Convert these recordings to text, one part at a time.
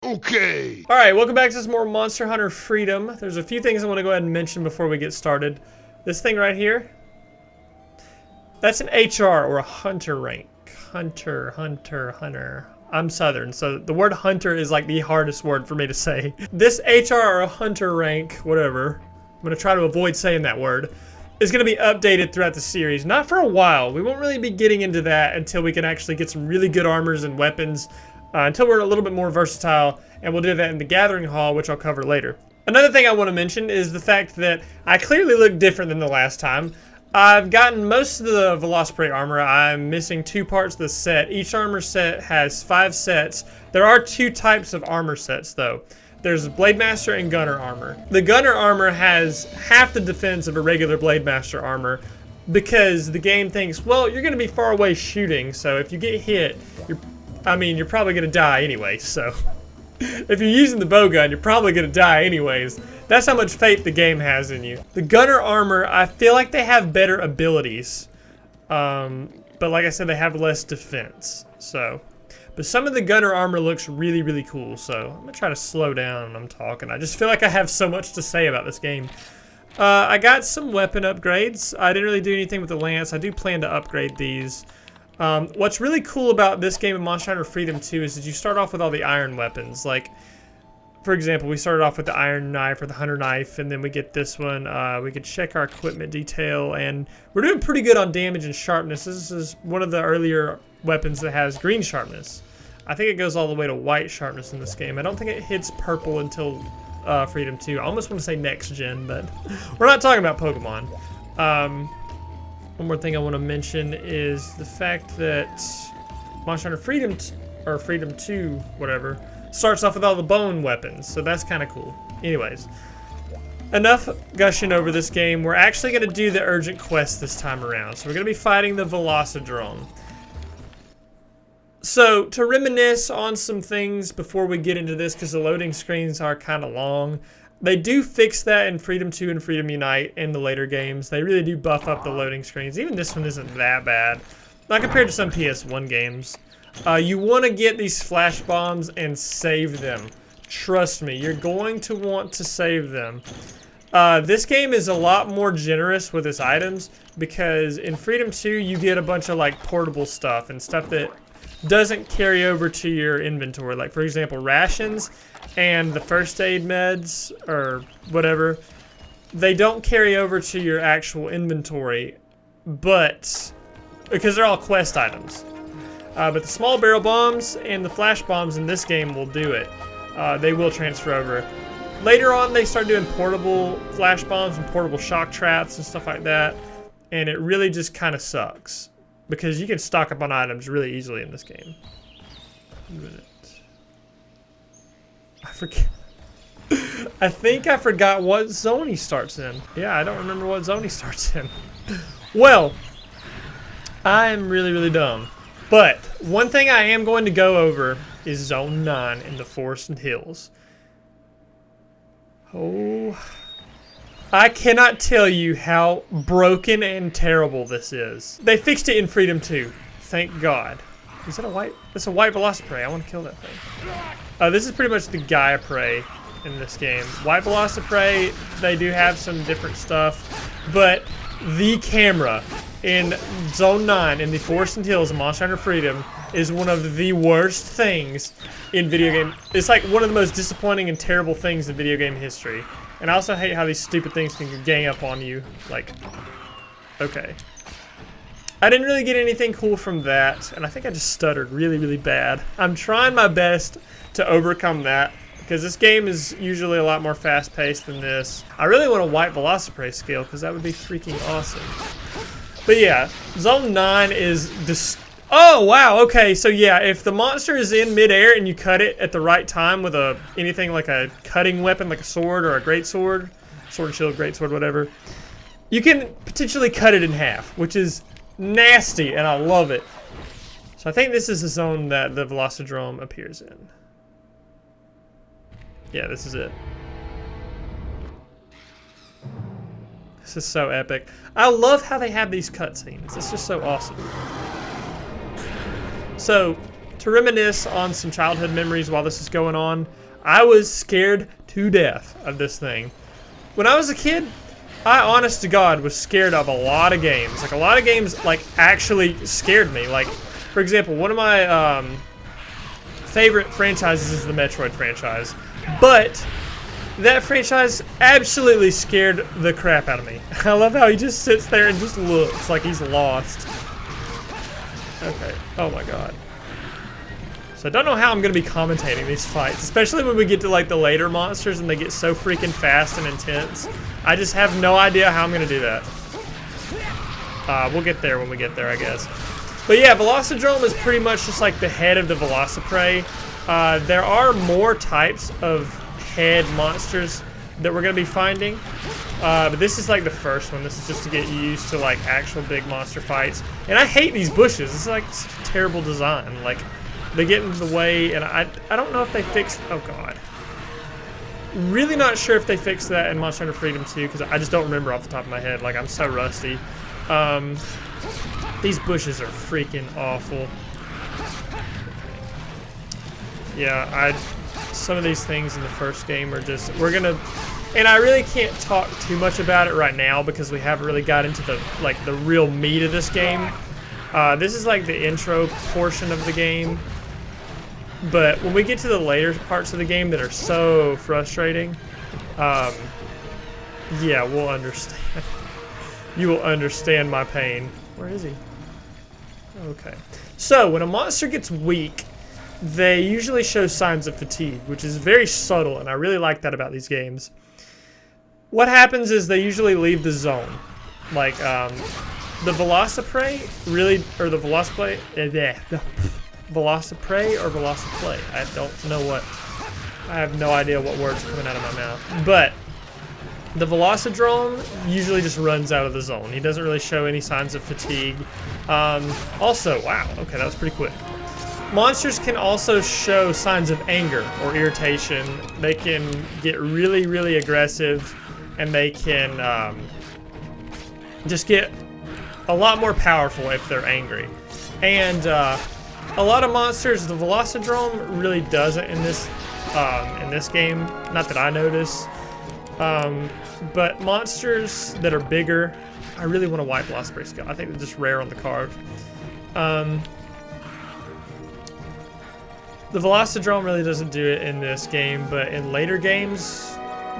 Okay. All right, welcome back to some more Monster Hunter Freedom. There's a few things I want to go ahead and mention before we get started. This thing right here, that's an HR or a hunter rank. Hunter. I'm Southern, so the word hunter is like the hardest word for me to say. This HR or a hunter rank, whatever, I'm going to try to avoid saying that word, is going to be updated throughout the series. Not for a while. We won't really be getting into that until we can actually get some really good armors and weapons. Until we're a little bit more versatile, and we'll do that in the Gathering Hall, which I'll cover later. Another thing I want to mention is the fact that I clearly look different than the last time. I've gotten most of the Velociprey armor. I'm missing 2 parts of the set. Each armor set has 5 sets. There are 2 types of armor sets, though. There's Blade Master and Gunner armor. The Gunner armor has half the defense of a regular Blade Master armor because the game thinks, well, you're going to be far away shooting, so if you get hit, you're probably going to die anyway, so if you're using the bowgun, you're probably going to die anyways. That's how much faith the game has in you. The Gunner armor, I feel like they have better abilities, but like I said, they have less defense, so. But some of the Gunner armor looks really, really cool, so I'm going to try to slow down when I'm talking. I just feel like I have so much to say about this game. I got some weapon upgrades. I didn't really do anything with the Lance. I do plan to upgrade these. What's really cool about this game of Monster Hunter Freedom 2 is that you start off with all the iron weapons. Like, for example, we started off with the iron knife or the hunter knife, and then we get this one. We can check our equipment detail, and we're doing pretty good on damage and sharpness. This is one of the earlier weapons that has green sharpness. I think it goes all the way to white sharpness in this game. I don't think it hits purple until Freedom 2. I almost want to say next gen, but we're not talking about Pokemon. One more thing I want to mention is the fact that Monster Hunter Freedom, or Freedom 2, whatever, starts off with all the bone weapons, so that's kind of cool. Anyways, enough gushing over this game. We're actually going to do the urgent quest this time around, so we're going to be fighting the Velocidrome. So, to reminisce on some things before we get into this, because the loading screens are kind of long, they do fix that in Freedom 2 and Freedom Unite in the later games. They really do buff up the loading screens. Even this one isn't that bad. Not compared to some PS1 games. You want to get these flash bombs and save them. Trust me, you're going to want to save them. This game is a lot more generous with its items because in Freedom 2 you get a bunch of like portable stuff and stuff that doesn't carry over to your inventory. Like for example, rations and the first aid meds or whatever, they don't carry over to your actual inventory, but because they're all quest items. But the small barrel bombs and the flash bombs in this game will do it. They will transfer over. Later on, they start doing portable flash bombs and portable shock traps and stuff like that, and it really just kind of sucks because you can stock up on items really easily in this game. I forget. I think I forgot what zone he starts in. Yeah, I don't remember what zone he starts in. Well, I'm really, really dumb. But one thing I am going to go over is Zone 9 in the Forest and Hills. Oh, I cannot tell you how broken and terrible this is. They fixed it in Freedom 2. Thank God. Is that a white? That's a white Velociprey. I want to kill that thing. This is pretty much the Gaia Prey in this game. White Velociprey, they do have some different stuff, but the camera in Zone 9 in the Forest and Hills of Monster Hunter Freedom is one of the worst things in video game. It's like one of the most disappointing and terrible things in video game history. And I also hate how these stupid things can gang up on you. Like, okay. I didn't really get anything cool from that, and I think I just stuttered really, really bad. I'm trying my best to overcome that, because this game is usually a lot more fast-paced than this. I really want a white Velociprey scale, because that would be freaking awesome. But yeah, Zone 9 is... Oh, wow, okay, so yeah, if the monster is in midair and you cut it at the right time with anything like a cutting weapon, like a sword or a greatsword, sword, shield, greatsword, whatever, you can potentially cut it in half, which is nasty, and I love it. So I think this is the zone that the Velocidrome appears in. Yeah, this is it. This is so epic. I love how they have these cutscenes. It's just so awesome. So, to reminisce on some childhood memories while this is going on, I was scared to death of this thing. When I was a kid, I, honest to God, was scared of a lot of games. Like, a lot of games, like, actually scared me. Like, for example, one of my favorite franchises is the Metroid franchise. But that franchise absolutely scared the crap out of me. I love how he just sits there and just looks like he's lost. Okay. Oh my god. So I don't know how I'm going to be commentating these fights, especially when we get to like the later monsters and they get so freaking fast and intense. I just have no idea how I'm going to do that. We'll get there when we get there, I guess. But yeah, Velocidrome is pretty much just like the head of the Velociprey. There are more types of head monsters that we're going to be finding. But this is like the first one. This is just to get used to like actual big monster fights. And I hate these bushes. It's like such a terrible design. Like, they get into the way, and I don't know if they fixed... Oh, God. Really not sure if they fixed that in Monster Hunter Freedom 2, because I just don't remember off the top of my head. Like, I'm so rusty. These bushes are freaking awful. Yeah, some of these things in the first game are just... We're going to... And I really can't talk too much about it right now, because we haven't really got into the real meat of this game. This is like the intro portion of the game. But when we get to the later parts of the game that are so frustrating, yeah, we'll understand. You will understand my pain. Where is he? Okay. So, when a monster gets weak, they usually show signs of fatigue, which is very subtle, and I really like that about these games. What happens is they usually leave the zone. Like, the Velociprey really, or the Velociprey, Velociprey or Velociplay. I don't know what, I have no idea what words are coming out of my mouth. But the Velocidrome usually just runs out of the zone. He doesn't really show any signs of fatigue. Also, wow, okay, that was pretty quick. Monsters can also show signs of anger or irritation. They can get really, really aggressive, and they can just get a lot more powerful if they're angry. And a lot of monsters, the Velocidrome really doesn't in this game. Not that I notice. But monsters that are bigger, I really want to wipe Velociprey skill. I think they're just rare on the card. The Velocidrome really doesn't do it in this game, but in later games,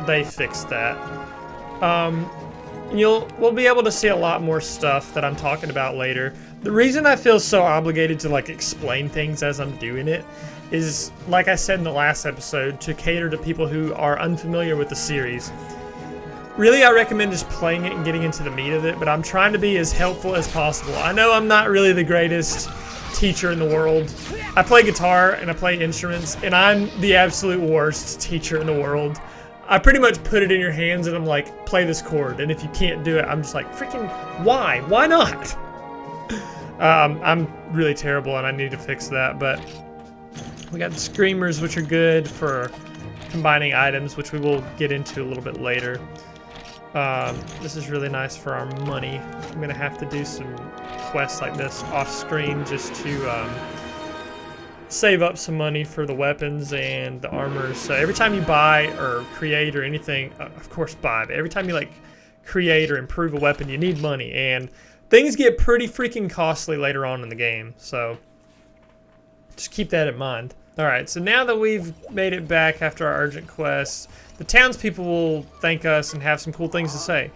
they fixed that. We'll be able to see a lot more stuff that I'm talking about later. The reason I feel so obligated to like explain things as I'm doing it is, like I said in the last episode, to cater to people who are unfamiliar with the series. Really, I recommend just playing it and getting into the meat of it, but I'm trying to be as helpful as possible. I know I'm not really the greatest teacher in the world. I play guitar and I play instruments, and I'm the absolute worst teacher in the world. I pretty much put it in your hands and I'm like, play this chord, and if you can't do it, I'm just like, freaking why? Why not? I'm really terrible and I need to fix that, but we got the screamers, which are good for combining items, which we will get into a little bit later. This is really nice for our money. I'm gonna have to do some quests like this off screen just to save up some money for the weapons and the armors. So every time you buy or create or anything, of course buy, but every time you like create or improve a weapon, you need money, and things get pretty freaking costly later on in the game. So just keep that in mind. Alright, so now that we've made it back after our urgent quests, the townspeople will thank us and have some cool things to say.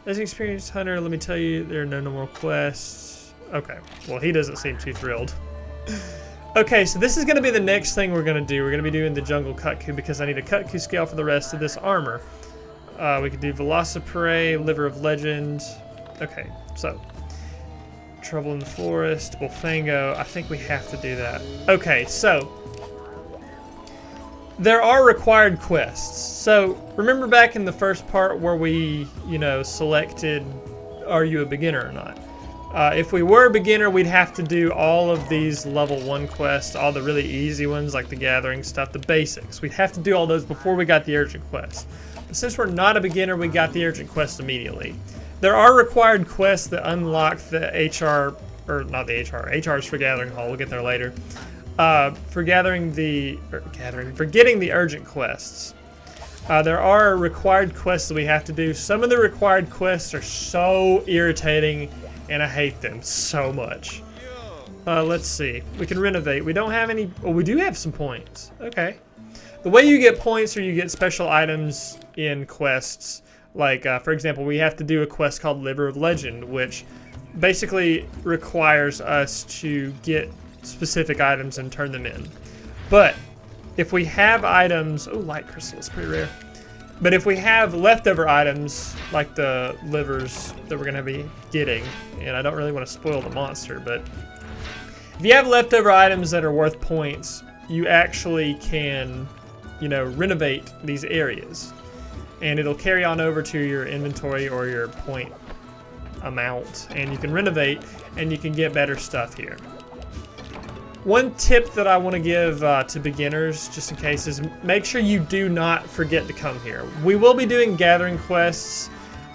As an experienced hunter, let me tell you, there are no more quests. Okay, well, he doesn't seem too thrilled. Okay, so this is going to be the next thing we're going to do. We're going to be doing the jungle kutku because I need a kutku scale for the rest of this armor. We could do Velociprey, Liver of Legend. Okay, so Trouble in the Forest, Wolfango. I think we have to do that. Okay, so there are required quests. So remember back in the first part where we, selected are you a beginner or not? If we were a beginner, we'd have to do all of these level 1 quests, all the really easy ones like the gathering stuff, the basics. We'd have to do all those before we got the urgent quest. But since we're not a beginner, we got the urgent quest immediately. There are required quests that unlock the HR, or not the HR, HR's for Gathering Hall, we'll get there later. for getting the urgent quests. There are required quests that we have to do. Some of the required quests are so irritating, and I hate them so much. Let's see. We can renovate. We don't have any. Oh, we do have some points. Okay. The way you get points, or you get special items in quests. Like, for example, we have to do a quest called Liver of Legend, which basically requires us to get specific items and turn them in. But if we have items, oh, light crystal is pretty rare. But if we have leftover items, like the livers that we're gonna be getting, and I don't really want to spoil the monster, but if you have leftover items that are worth points, you actually can, you know, renovate these areas. And it'll carry on over to your inventory or your point amount, and you can renovate and you can get better stuff here. One tip that I want to give to beginners, just in case, is make sure you do not forget to come here. We will be doing gathering quests.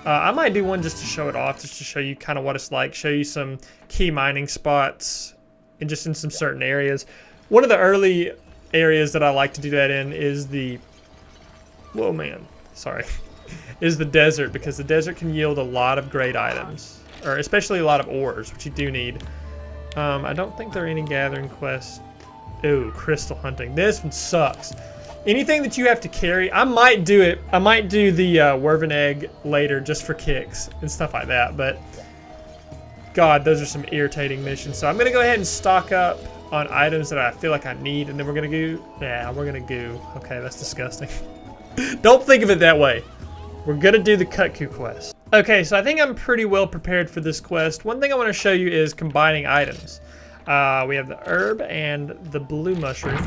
I might do one just to show it off, just to show you kind of what it's like, show you some key mining spots, and just in some certain areas. One of the early areas that I like to do that in is the, whoa man, sorry, is the desert, because the desert can yield a lot of great items, or especially a lot of ores, which you do need. I don't think there are any gathering quests. Ooh, crystal hunting. This one sucks. Anything that you have to carry, I might do it. I might do the Werven egg later just for kicks and stuff like that, but God, those are some irritating missions. So I'm gonna go ahead and stock up on items that I feel like I need, and then we're gonna go, yeah, we're gonna go. Okay, that's disgusting. Don't think of it that way. We're gonna do the kutku quest. Okay, so I think I'm pretty well prepared for this quest. One thing I want to show you is combining items. We have the herb and the blue mushroom.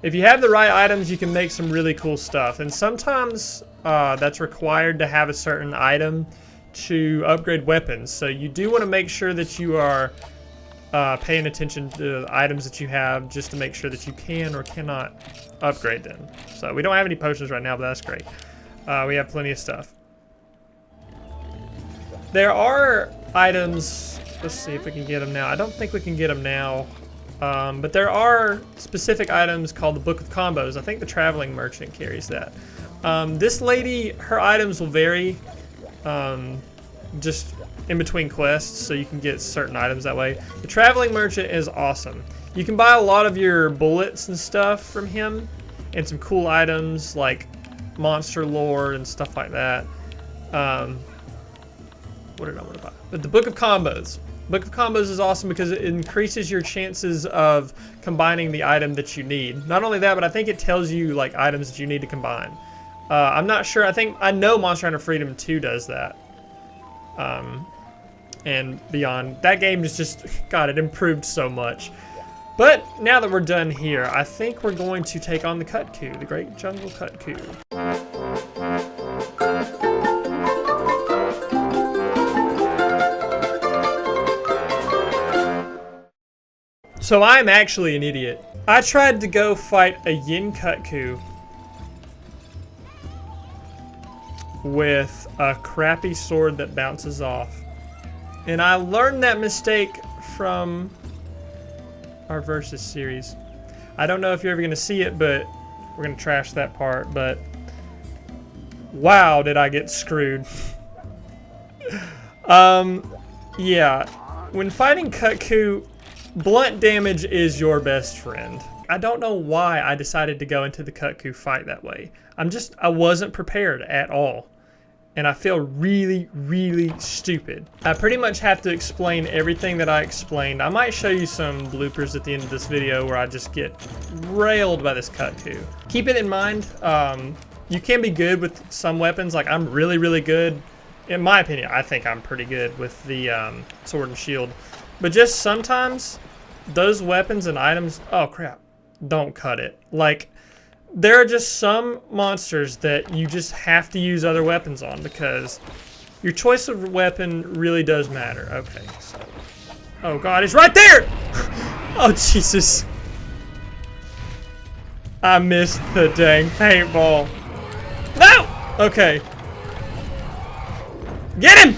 If you have the right items, you can make some really cool stuff. And sometimes that's required to have a certain item to upgrade weapons. So you do want to make sure that you are paying attention to the items that you have, just to make sure that you can or cannot upgrade them. So we don't have any potions right now, but that's great. We have plenty of stuff. There are items, let's see if we can get them now. I don't think we can get them now, but there are specific items called the Book of Combos. I think the Traveling Merchant carries that. This lady, her items will vary just in between quests, so you can get certain items that way. The Traveling Merchant is awesome. You can buy a lot of your bullets and stuff from him, and some cool items like monster lore and stuff like that. What did I want to buy? But the Book of Combos. Book of Combos is awesome because it increases your chances of combining the item that you need. Not only that, but I think it tells you like items that you need to combine. I'm not sure. I know Monster Hunter Freedom 2 does that. And beyond. That game is just, God, it improved so much. But now that we're done here, I think we're going to take on the kutku, the Great Jungle Kutku. So I'm actually an idiot. I tried to go fight a yin kutku with a crappy sword that bounces off. And I learned that mistake from our Versus series. I don't know if you're ever gonna see it, but we're gonna trash that part, but wow, did I get screwed. Yeah, when fighting kutku, blunt damage is your best friend. I don't know why I decided to go into the kutku fight that way. I wasn't prepared at all. And I feel really, really stupid. I pretty much have to explain everything that I explained. I might show you some bloopers at the end of this video where I just get railed by this kutku. Keep it in mind, you can be good with some weapons. Like I'm really, really good. In my opinion, I think I'm pretty good with the sword and shield. But just sometimes, those weapons and items, oh crap, don't cut it. Like, there are just some monsters that you just have to use other weapons on because your choice of weapon really does matter. Okay, so, oh God, it's right there! Oh Jesus. I missed the dang paintball. No! Okay. Get him!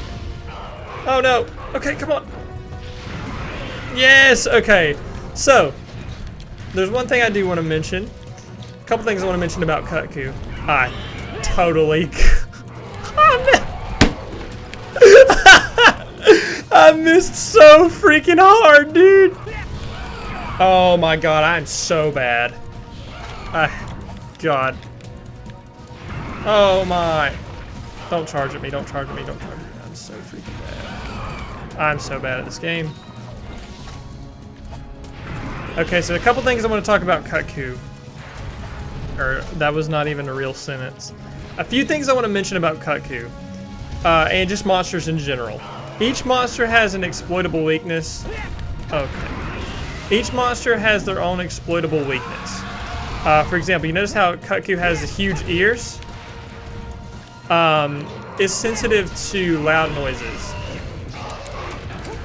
Oh no. Okay, come on. Yes, okay. So, there's one thing I do want to mention. A couple things I want to mention about kutku. I totally... I missed so freaking hard, dude. Oh my god, I'm so bad. God. Oh my. Don't charge at me, don't charge at me, don't charge at me. I'm so freaking bad. I'm so bad at this game. Okay, so a couple things I want to talk about kutku. Or, that was not even a real sentence. A few things I want to mention about kutku. And just monsters in general. Each monster has an exploitable weakness. Okay. Each monster has their own exploitable weakness. For example, you notice how kutku has the huge ears? It's sensitive to loud noises.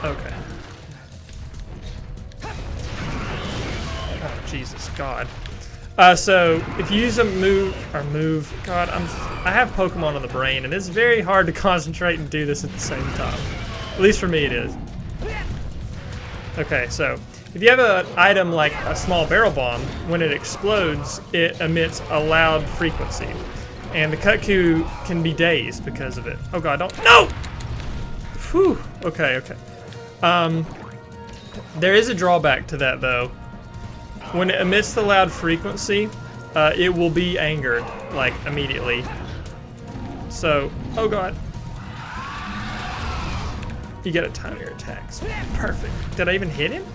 Okay. Oh, Jesus, God. So, if you use a move, God, I have Pokemon on the brain, and it's very hard to concentrate and do this at the same time. At least for me it is. Okay, so, if you have an item like a small barrel bomb, when it explodes, it emits a loud frequency. And the kutku can be dazed because of it. Oh god, don't, no! Whew, okay, okay. There is a drawback to that though. When it emits the loud frequency, it will be angered, like, immediately. So, oh god. You gotta time your attacks. Perfect. Did I even hit him?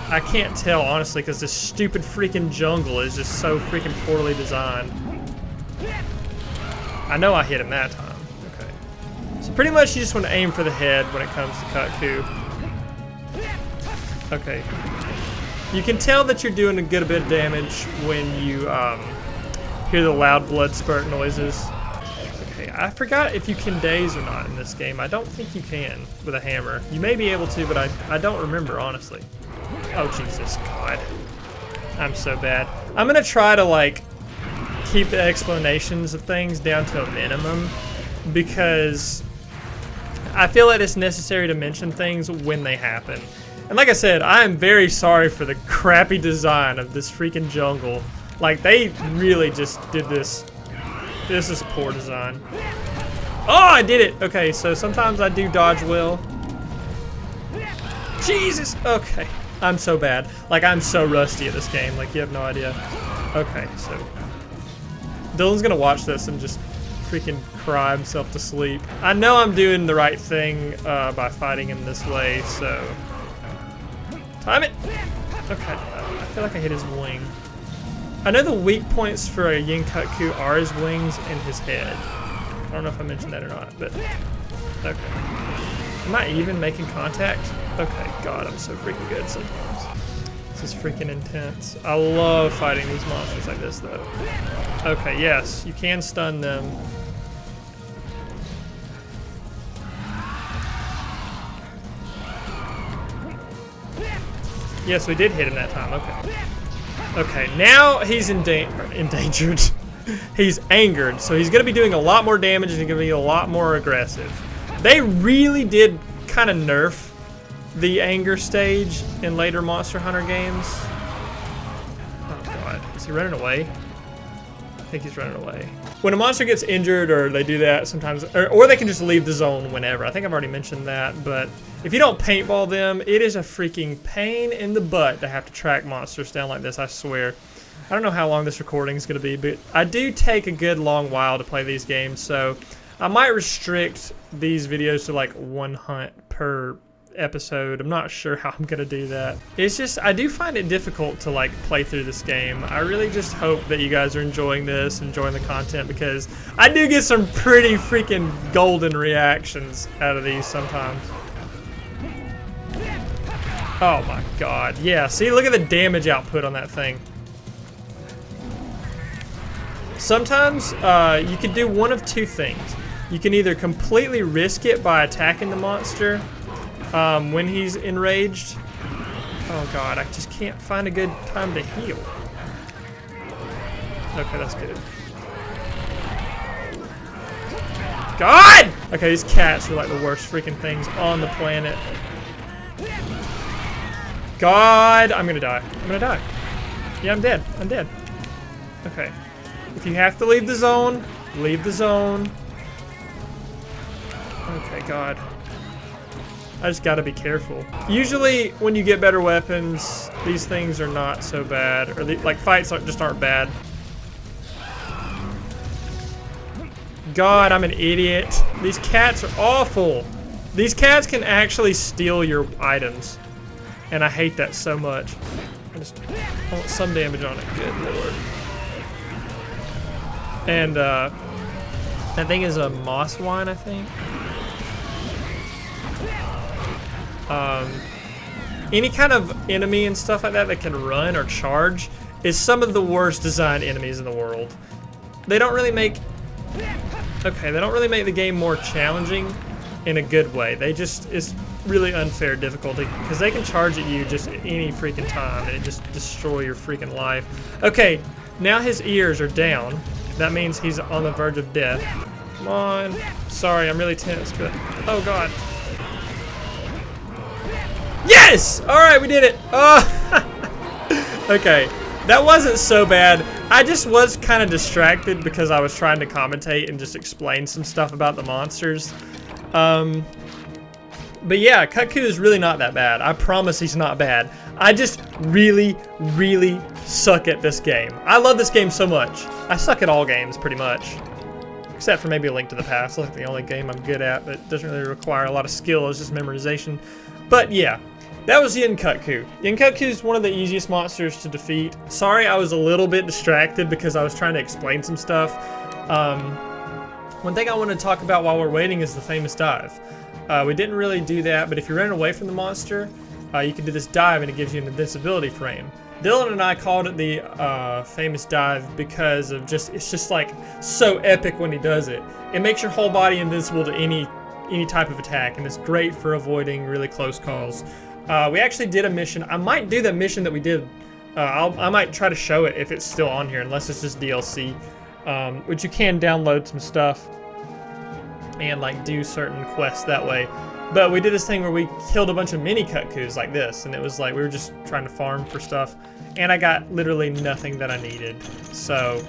I can't tell, honestly, because this stupid freaking jungle is just so freaking poorly designed. I know I hit him that time. Okay. So pretty much you just want to aim for the head when it comes to kutku. Okay. You can tell that you're doing a good bit of damage when you hear the loud blood spurt noises. Okay, I forgot if you can daze or not in this game. I don't think you can with a hammer. You may be able to, but I don't remember, honestly. Oh, Jesus, God. I'm so bad. I'm gonna try to, like, keep the explanations of things down to a minimum because I feel that it's necessary to mention things when they happen. And like I said, I am very sorry for the crappy design of this freaking jungle. Like, they really just did this. This is poor design. Oh, I did it! Okay, so sometimes I do dodge well. Jesus! Okay. I'm so bad. Like, I'm so rusty at this game. Like, you have no idea. Okay, so Dylan's gonna watch this and just freaking cry himself to sleep. I know I'm doing the right thing by fighting him this way, so... Time it! Okay, I feel like I hit his wing. I know the weak points for a yin kutku are his wings and his head. I don't know if I mentioned that or not, but... Okay. Am I even making contact? Okay, God, I'm so freaking good sometimes. This is freaking intense. I love fighting these monsters like this, though. Okay, yes, you can stun them. Yes, we did hit him that time, okay. Okay, now he's endangered. He's angered, so he's gonna be doing a lot more damage and he's gonna be a lot more aggressive. They really did kind of nerf the anger stage in later Monster Hunter games. Oh god, is he running away? I think he's running away. When a monster gets injured or they do that sometimes, or they can just leave the zone whenever. I think I've already mentioned that, but if you don't paintball them, it is a freaking pain in the butt to have to track monsters down like this, I swear. I don't know how long this recording is going to be, but I do take a good long while to play these games, so I might restrict these videos to like one hunt per episode. I'm not sure how I'm gonna do that. It's just, I do find it difficult to like play through this game. I really just hope that you guys are enjoying this, enjoying the content, because I do get some pretty freaking golden reactions out of these sometimes. Oh my god, yeah, see, look at the damage output on that thing. Sometimes you can do one of two things. You can either completely risk it by attacking the monster when he's enraged. Oh god, I just can't find a good time to heal. Okay, that's good. God! Okay, these cats are like the worst freaking things on the planet. God, I'm gonna die. I'm gonna die. Yeah, I'm dead. I'm dead. Okay. If you have to leave the zone, leave the zone. Okay, God. I just gotta be careful. Usually, when you get better weapons, these things are not so bad. Or, like, fights just aren't bad. God, I'm an idiot. These cats are awful. These cats can actually steal your items. And I hate that so much. I just want some damage on it. Good lord. And, that thing is a moss wine, I think. Any kind of enemy and stuff like that can run or charge is some of the worst designed enemies in the world. They don't really make... Okay, they don't really make the game more challenging in a good way. They just... It's really unfair difficulty because they can charge at you just at any freaking time and it just destroy your freaking life. Okay, now his ears are down. That means he's on the verge of death. Come on. Sorry, I'm really tense, but... Oh, God. Yes! Alright, we did it. Oh. Okay, that wasn't so bad. I just was kind of distracted because I was trying to commentate and just explain some stuff about the monsters. But yeah, Kutku is really not that bad. I promise he's not bad. I just really, really suck at this game. I love this game so much. I suck at all games, pretty much. Except for maybe A Link to the Past. That's like the only game I'm good at, but it doesn't really require a lot of skill. It's just memorization. But yeah, that was Yin Kutku. Yin Kutku is one of the easiest monsters to defeat. Sorry, I was a little bit distracted because I was trying to explain some stuff. One thing I want to talk about while we're waiting is the famous dive. We didn't really do that, but if you're running away from the monster, you can do this dive and it gives you an invincibility frame. Dylan and I called it the famous dive because of it's just like so epic when he does it. It makes your whole body invincible to any type of attack, and it's great for avoiding really close calls. We actually did a mission. I might do the mission that we did. I might try to show it if it's still on here, unless it's just DLC, which you can download some stuff and like do certain quests that way. But we did this thing where we killed a bunch of mini Kutkus like this, and it was like we were just trying to farm for stuff, and I got literally nothing that I needed. So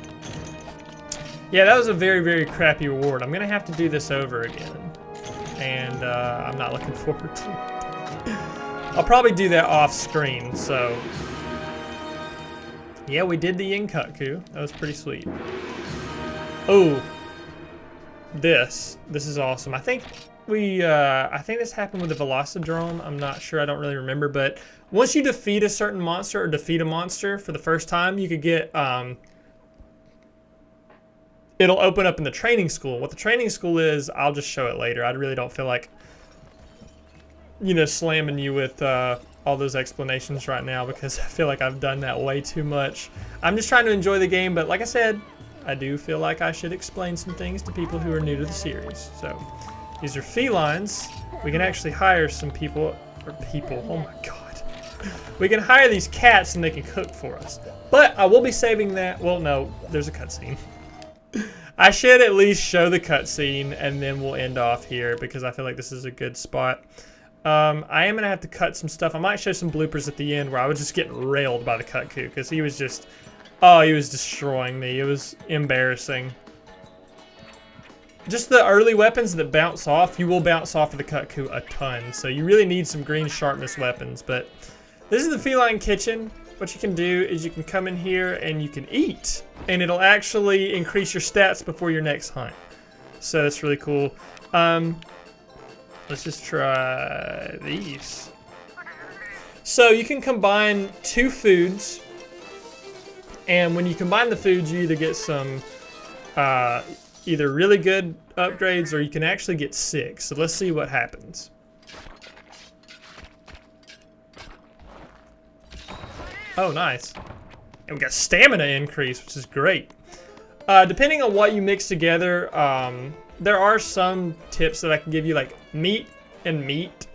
yeah, that was a very, very crappy reward. I'm gonna have to do this over again, and I'm not looking forward to it. I'll probably do that off screen. So yeah, we did the Yin Kutku. That was pretty sweet. Oh, this is awesome. I think this happened with the Velocidrome. I'm not sure. I don't really remember. But once you defeat a certain monster or defeat a monster for the first time, you could get it'll open up in the training school. What the training school is, I'll just show it later. I really don't feel like, you know, slamming you with all those explanations right now because I feel like I've done that way too much. I'm just trying to enjoy the game, but like I said, I do feel like I should explain some things to people who are new to the series. So these are felines. We can actually hire some people, oh my god. We can hire these cats and they can cook for us. But I will be saving that. Well, no, there's a cutscene. I should at least show the cutscene and then we'll end off here because I feel like this is a good spot. I am gonna have to cut some stuff. I might show some bloopers at the end where I was just getting railed by the Kutku because he was just, oh, he was destroying me. It was embarrassing. Just the early weapons that bounce off, you will bounce off of the Kutku a ton. So you really need some green sharpness weapons. But this is the feline kitchen. What you can do is you can come in here and you can eat. And it'll actually increase your stats before your next hunt. So that's really cool. Let's just try these. So you can combine 2 foods. And when you combine the foods, you either get some either really good upgrades or you can actually get 6. So let's see what happens. Oh, nice. And we got stamina increase, which is great. Depending on what you mix together, there are some tips that I can give you, like meat and meat.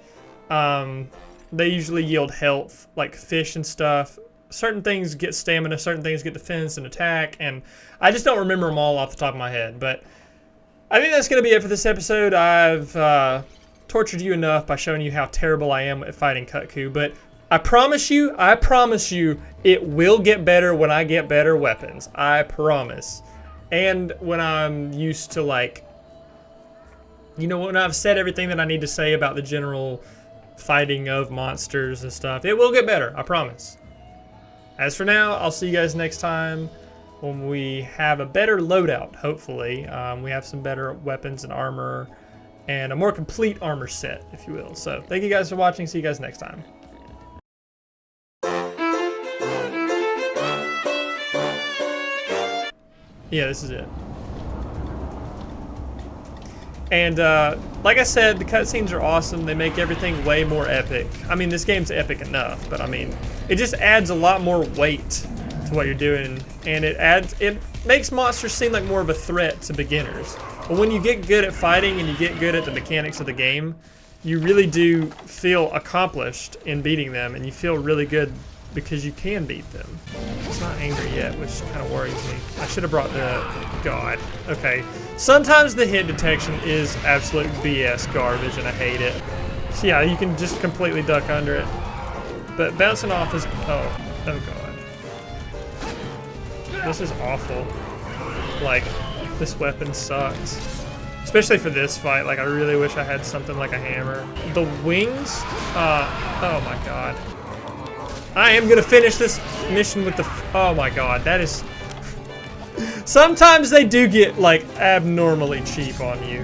They usually yield health, like fish and stuff. Certain things get stamina, certain things get defense and attack, and I just don't remember them all off the top of my head. But I think that's going to be it for this episode. I've tortured you enough by showing you how terrible I am at fighting Kutku, but I promise you, it will get better when I get better weapons. I promise. And when I'm used to, like, you know, when I've said everything that I need to say about the general fighting of monsters and stuff, it will get better. I promise. As for now, I'll see you guys next time when we have a better loadout, hopefully. We have some better weapons and armor and a more complete armor set, if you will. So thank you guys for watching. See you guys next time. Yeah, this is it. And like I said, the cutscenes are awesome. They make everything way more epic. I mean, this game's epic enough, but I mean, it just adds a lot more weight to what you're doing, and it makes monsters seem like more of a threat to beginners. But when you get good at fighting and you get good at the mechanics of the game, you really do feel accomplished in beating them, and you feel really good because you can beat them. It's not angry yet, which kind of worries me. I should have brought the... God. Okay. Sometimes the hit detection is absolute BS garbage, and I hate it. So yeah, you can just completely duck under it. But bouncing off is... Oh God. This is awful. Like, this weapon sucks. Especially for this fight. Like, I really wish I had something like a hammer. The wings? Oh my God. I am gonna finish this mission with the... Oh my God, that is... Sometimes they do get, like, abnormally cheap on you.